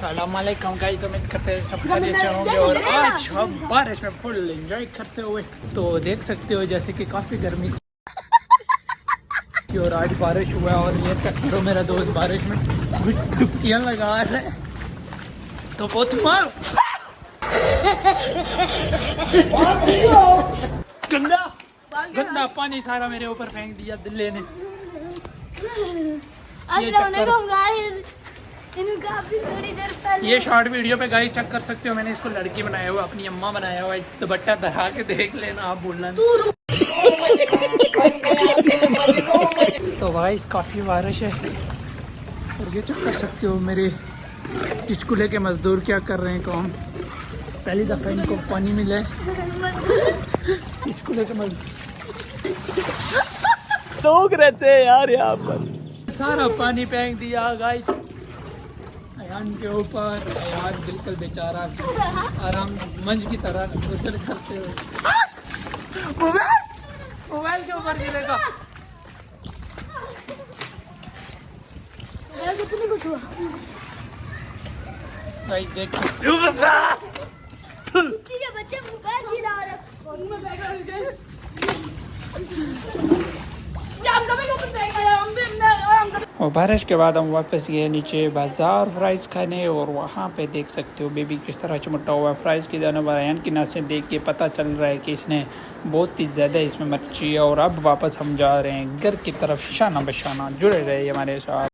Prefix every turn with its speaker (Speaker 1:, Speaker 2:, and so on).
Speaker 1: अस्सलाम वालेकुम गाइस, तो उम्मीद करते हैं सब खैरियत से होंगे और आज हम बारिश में फुल एंजॉय करते हुए तो देख सकते हो जैसे कि काफ़ी गर्मी थी और आज बारिश हुआ है और ये टक्करो मेरा दोस्त बारिश में डुबकियाँ लगा रहा है तो बहुत मस्त गंदा गंदा पानी सारा मेरे ऊपर फेंक दिया दिल्ली ने। ये शॉर्ट वीडियो पे गाइस चेक कर सकते हो, मैंने इसको लड़की बनाया हुआ, अपनी अम्मा बनाया हुआ है। दुपट्टा धरा के देख लेना, आप बोलना तो गाइस काफ़ी बारिश है और ये चेक कर सकते हो मेरे टिचकुले के मजदूर क्या कर रहे हैं काम। पहली दफ़ा इनको पानी मिला है। टिचकुले के मजदूर लोग रहते हैं यार यहाँ पर, सारा पानी फेंक दिया गाइस अयान के ऊपर। अयान बिल्कुल बेचारा आराम मंच की तरह गुसल करते हुए मोबाइल के ऊपर गिरेगा।
Speaker 2: कुछ हुआ
Speaker 1: गाइस देख
Speaker 2: बच्चे मोबाइल गिरा रहे।
Speaker 1: और बारिश के बाद हम वापस गए नीचे बाज़ार फ्राइज़ खाने और वहाँ पे देख सकते हो बेबी किस तरह चमटा हुआ है। फ्राइज़ की दानों बयान की नासें देख के पता चल रहा है कि इसने बहुत ही ज़्यादा इसमें मर्ची है। और अब वापस हम जा रहे हैं घर की तरफ, शाना बशाना जुड़े रहे हमारे साथ।